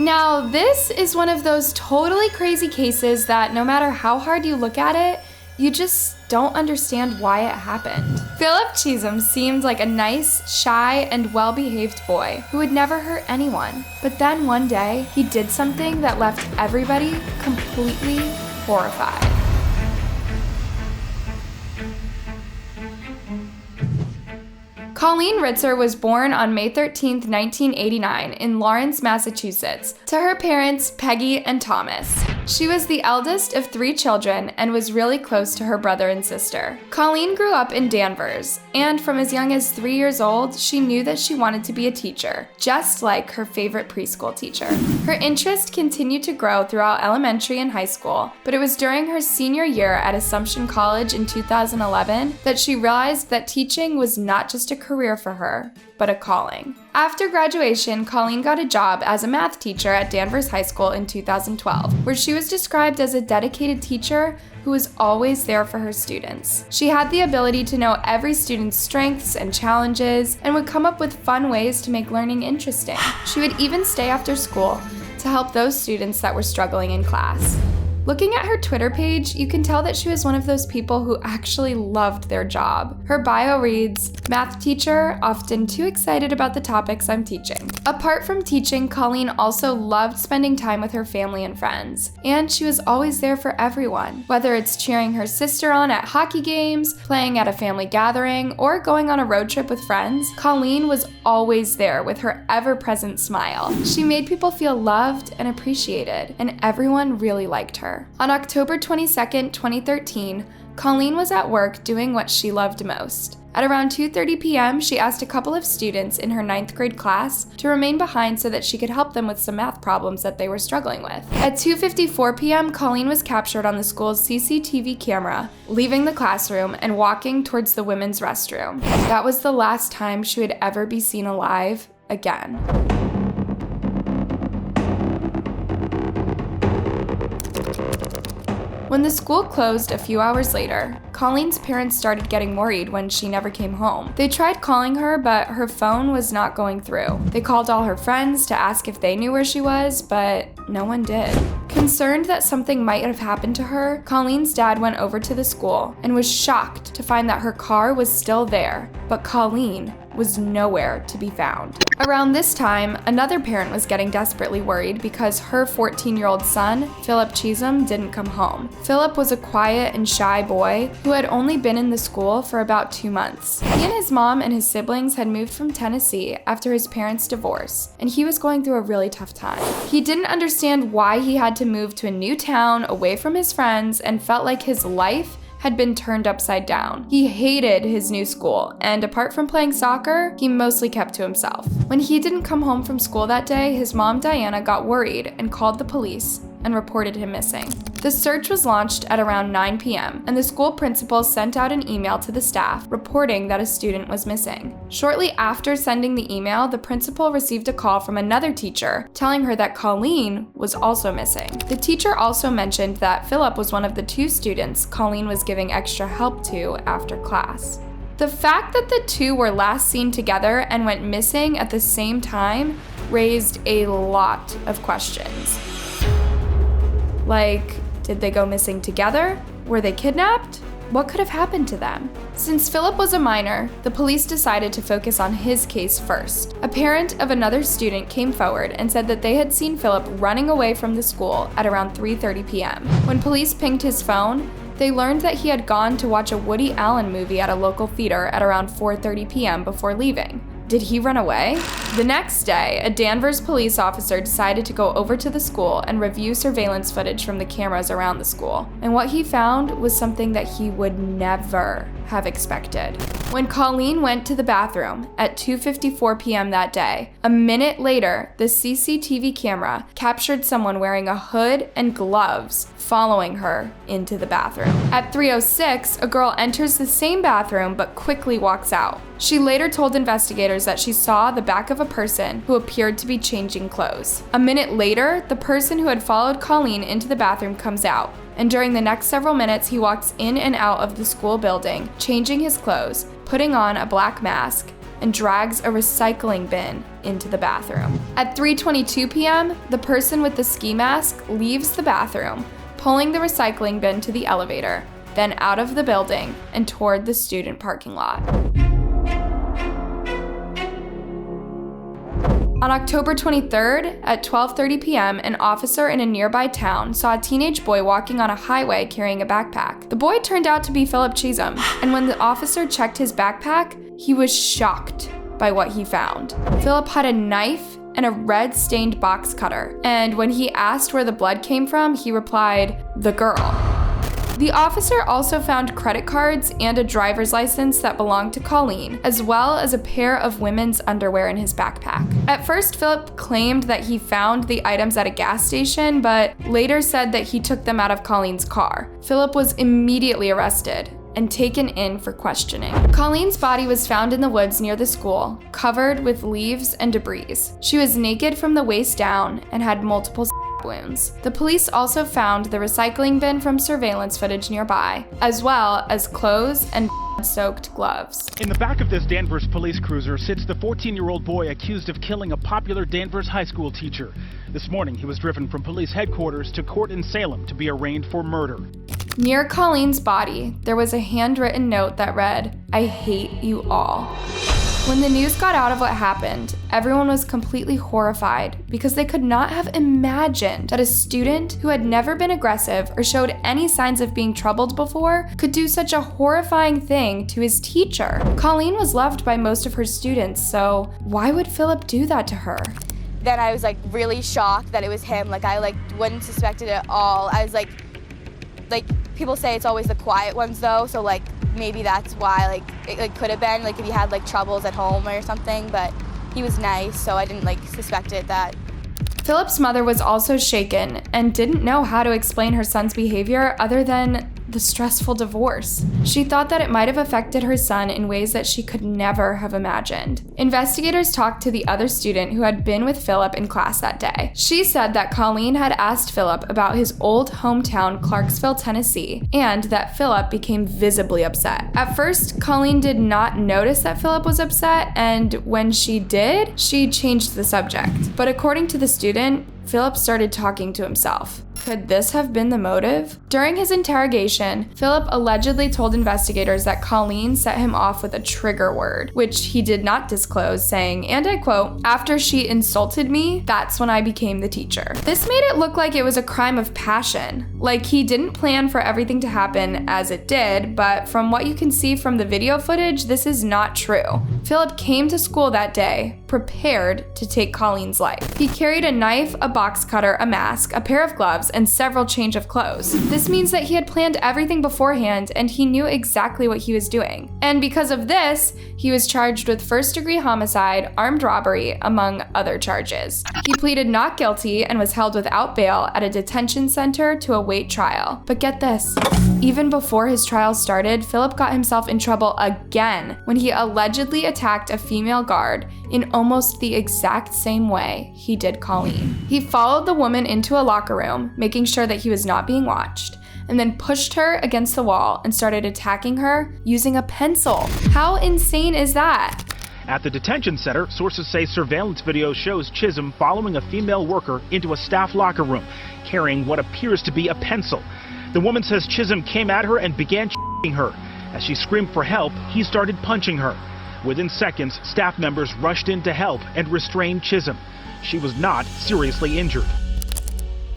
Now, this is one of those totally crazy cases that no matter how hard you look at it, you just don't understand why it happened. Philip Chisholm seemed like a nice, shy, and well-behaved boy who would never hurt anyone. But then one day, he did something that left everybody completely horrified. Colleen Ritzer was born on May 13, 1989 in Lawrence, Massachusetts, to her parents Peggy and Thomas. She was the eldest of 3 children and was really close to her brother and sister. Colleen grew up in Danvers, and from as young as 3 years old, she knew that she wanted to be a teacher, just like her favorite preschool teacher. Her interest continued to grow throughout elementary and high school, but it was during her senior year at Assumption College in 2011 that she realized that teaching was not just a career for her, but a calling. After graduation, Colleen got a job as a math teacher at Danvers High School in 2012, where she was described as a dedicated teacher who was always there for her students. She had the ability to know every student's strengths and challenges and would come up with fun ways to make learning interesting. She would even stay after school to help those students that were struggling in class. Looking at her Twitter page, you can tell that she was one of those people who actually loved their job. Her bio reads, "Math teacher, often too excited about the topics I'm teaching." Apart from teaching, Colleen also loved spending time with her family and friends, and she was always there for everyone. Whether it's cheering her sister on at hockey games, playing at a family gathering, or going on a road trip with friends, Colleen was always there with her ever-present smile. She made people feel loved and appreciated, and everyone really liked her. On October 22nd, 2013, Colleen was at work doing what she loved most. At around 2:30 p.m., she asked a couple of students in her 9th grade class to remain behind so that she could help them with some math problems that they were struggling with. At 2:54 p.m., Colleen was captured on the school's CCTV camera, leaving the classroom and walking towards the women's restroom. That was the last time she would ever be seen alive again. When the school closed a few hours later, Colleen's parents started getting worried when she never came home. They tried calling her, but her phone was not going through. They called all her friends to ask if they knew where she was, but no one did. Concerned that something might have happened to her, Colleen's dad went over to the school and was shocked to find that her car was still there, but Colleen was nowhere to be found. Around this time, another parent was getting desperately worried because her 14-year-old son, Philip Chisholm, didn't come home. Philip was a quiet and shy boy who had only been in the school for about 2 months. He and his mom and his siblings had moved from Tennessee after his parents' divorce, and he was going through a really tough time. He didn't understand why he had to move to a new town away from his friends and felt like his life had been turned upside down. He hated his new school, and apart from playing soccer, he mostly kept to himself. When he didn't come home from school that day, his mom Diana got worried and called the police and reported him missing. The search was launched at around 9 p.m., and the school principal sent out an email to the staff reporting that a student was missing. Shortly after sending the email, the principal received a call from another teacher telling her that Colleen was also missing. The teacher also mentioned that Philip was one of the 2 students Colleen was giving extra help to after class. The fact that the 2 were last seen together and went missing at the same time raised a lot of questions. Like, did they go missing together? Were they kidnapped? What could have happened to them? Since Philip was a minor, the police decided to focus on his case first. A parent of another student came forward and said that they had seen Philip running away from the school at around 3:30 p.m. When police pinged his phone, they learned that he had gone to watch a Woody Allen movie at a local theater at around 4:30 p.m. before leaving. Did he run away? The next day, a Danvers police officer decided to go over to the school and review surveillance footage from the cameras around the school. And what he found was something that he would never have expected. When Colleen went to the bathroom at 2:54 p.m. that day, a minute later, the CCTV camera captured someone wearing a hood and gloves following her into the bathroom. At 3:06, a girl enters the same bathroom but quickly walks out. She later told investigators that she saw the back of a person who appeared to be changing clothes. A minute later, the person who had followed Colleen into the bathroom comes out, and during the next several minutes, he walks in and out of the school building, changing his clothes, putting on a black mask, and drags a recycling bin into the bathroom. At 3:22 p.m., the person with the ski mask leaves the bathroom, pulling the recycling bin to the elevator, then out of the building and toward the student parking lot. On October 23rd, at 12:30 p.m., an officer in a nearby town saw a teenage boy walking on a highway carrying a backpack. The boy turned out to be Philip Chisholm, and when the officer checked his backpack, he was shocked by what he found. Philip had a knife and a red-stained box cutter, and when he asked where the blood came from, he replied, "The girl." The officer also found credit cards and a driver's license that belonged to Colleen, as well as a pair of women's underwear in his backpack. At first, Philip claimed that he found the items at a gas station, but later said that he took them out of Colleen's car. Philip was immediately arrested and taken in for questioning. Colleen's body was found in the woods near the school, covered with leaves and debris. She was naked from the waist down and had multiple wounds. The police also found the recycling bin from surveillance footage nearby, as well as clothes and soaked gloves. In the back of this Danvers police cruiser sits the 14-year-old boy accused of killing a popular Danvers high school teacher. This morning, he was driven from police headquarters to court in Salem to be arraigned for murder. Near Colleen's body, there was a handwritten note that read, "I hate you all." When the news got out of what happened, everyone was completely horrified because they could not have imagined that a student who had never been aggressive or showed any signs of being troubled before could do such a horrifying thing to his teacher. Colleen was loved by most of her students, so why would Philip do that to her? Then I was really shocked that it was him. I wouldn't suspect it at all. I was like people say it's always the quiet ones though, so maybe that's why it could have been if he had troubles at home or something, but he was nice, so I didn't suspect it that. Philip's mother was also shaken and didn't know how to explain her son's behavior other than the stressful divorce. She thought that it might have affected her son in ways that she could never have imagined. Investigators talked to the other student who had been with Philip in class that day. She said that Colleen had asked Philip about his old hometown, Clarksville, Tennessee, and that Philip became visibly upset. At first, Colleen did not notice that Philip was upset, and when she did, she changed the subject. But according to the student, Philip started talking to himself. Could this have been the motive? During his interrogation, Philip allegedly told investigators that Colleen set him off with a trigger word, which he did not disclose, saying, and I quote, "After she insulted me, that's when I became the teacher." This made it look like it was a crime of passion. He didn't plan for everything to happen as it did, but from what you can see from the video footage, this is not true. Philip came to school that day, prepared to take Colleen's life. He carried a knife, a box cutter, a mask, a pair of gloves, and several change of clothes. This means that he had planned everything beforehand and he knew exactly what he was doing. And because of this, he was charged with first-degree homicide, armed robbery, among other charges. He pleaded not guilty and was held without bail at a detention center to await trial. But get this, even before his trial started, Philip got himself in trouble again when he allegedly attacked a female guard in almost the exact same way he did Colleen. He followed the woman into a locker room, making sure that he was not being watched, and then pushed her against the wall and started attacking her using a pencil. How insane is that? At the detention center, sources say surveillance video shows Chisholm following a female worker into a staff locker room, carrying what appears to be a pencil. The woman says Chisholm came at her and began her. As she screamed for help, he started punching her. Within seconds, staff members rushed in to help and restrain Chisholm. She was not seriously injured.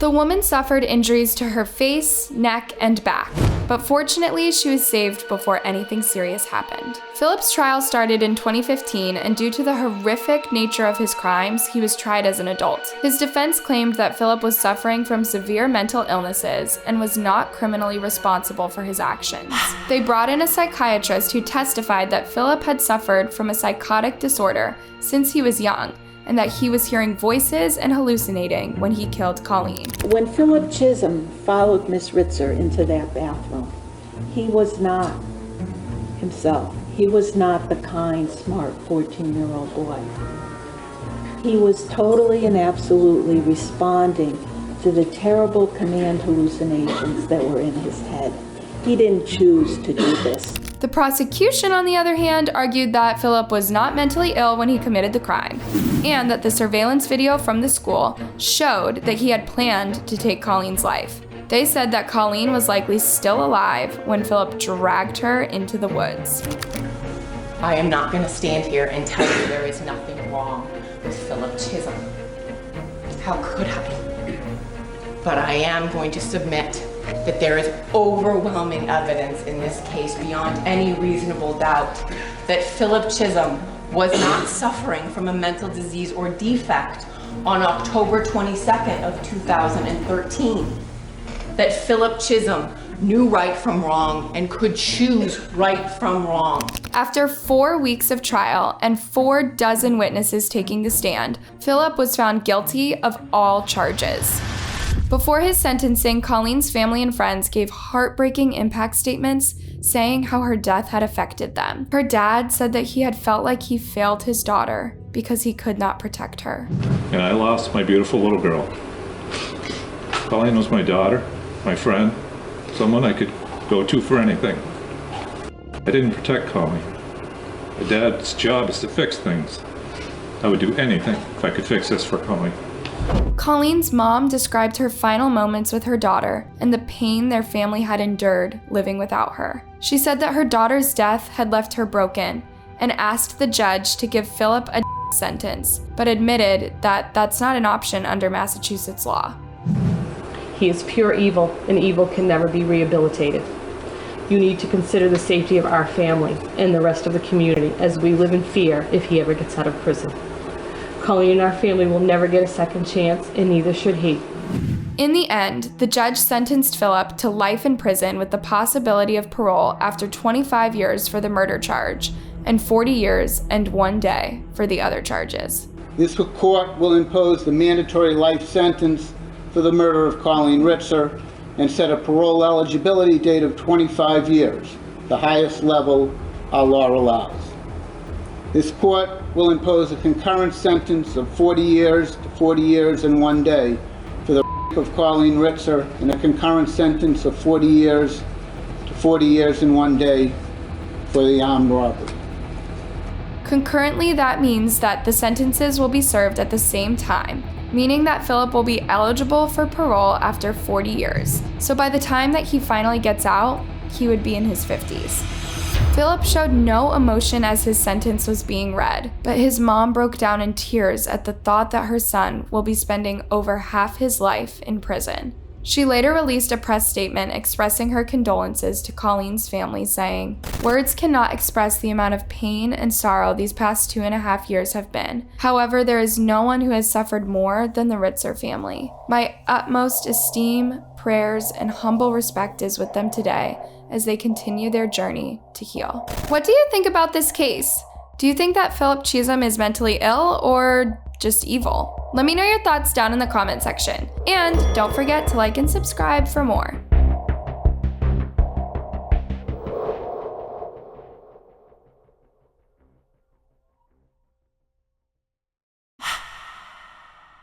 The woman suffered injuries to her face, neck, and back, but fortunately she was saved before anything serious happened. Philip's trial started in 2015, and due to the horrific nature of his crimes, he was tried as an adult. His defense claimed that Philip was suffering from severe mental illnesses and was not criminally responsible for his actions. They brought in a psychiatrist who testified that Philip had suffered from a psychotic disorder since he was young, and that he was hearing voices and hallucinating when he killed Colleen. When Philip Chisholm followed Miss Ritzer into that bathroom, he was not himself. He was not the kind, smart 14-year-old boy. He was totally and absolutely responding to the terrible command hallucinations that were in his head. He didn't choose to do this. The prosecution, on the other hand, argued that Philip was not mentally ill when he committed the crime, and that the surveillance video from the school showed that he had planned to take Colleen's life. They said that Colleen was likely still alive when Philip dragged her into the woods. I am not going to stand here and tell you there is nothing wrong with Philip Chisholm. How could I? But I am going to submit that there is overwhelming evidence in this case beyond any reasonable doubt that Philip Chisholm was not suffering from a mental disease or defect on October 22nd of 2013. That Philip Chisholm knew right from wrong and could choose right from wrong. After 4 weeks of trial and 24 witnesses taking the stand, Philip was found guilty of all charges. Before his sentencing, Colleen's family and friends gave heartbreaking impact statements saying how her death had affected them. Her dad said that he had felt like he failed his daughter because he could not protect her. And I lost my beautiful little girl. Colleen was my daughter, my friend, someone I could go to for anything. I didn't protect Colleen. My dad's job is to fix things. I would do anything if I could fix this for Colleen. Colleen's mom described her final moments with her daughter and the pain their family had endured living without her. She said that her daughter's death had left her broken and asked the judge to give Philip a sentence, but admitted that that's not an option under Massachusetts law. He is pure evil, and evil can never be rehabilitated. You need to consider the safety of our family and the rest of the community as we live in fear if he ever gets out of prison. Colleen and our family will never get a second chance, and neither should he. In the end, the judge sentenced Philip to life in prison with the possibility of parole after 25 years for the murder charge and 40 years and 1 day for the other charges. This court will impose the mandatory life sentence for the murder of Colleen Ritzer and set a parole eligibility date of 25 years, the highest level our law allows. This court will impose a concurrent sentence of 40 years to 40 years and 1 day for the of Colleen Ritzer and a concurrent sentence of 40 years to 40 years and 1 day for the armed robbery. Concurrently, that means that the sentences will be served at the same time, meaning that Philip will be eligible for parole after 40 years. So by the time that he finally gets out, he would be in his 50s. Philip showed no emotion as his sentence was being read, but his mom broke down in tears at the thought that her son will be spending over half his life in prison. She later released a press statement expressing her condolences to Colleen's family, saying, "Words cannot express the amount of pain and sorrow these past 2.5 years have been. However, there is no one who has suffered more than the Ritzer family. My utmost esteem, prayers, and humble respect is with them today as they continue their journey to heal." What do you think about this case? Do you think that Philip Chisholm is mentally ill or just evil? Let me know your thoughts down in the comment section. And don't forget to like and subscribe for more.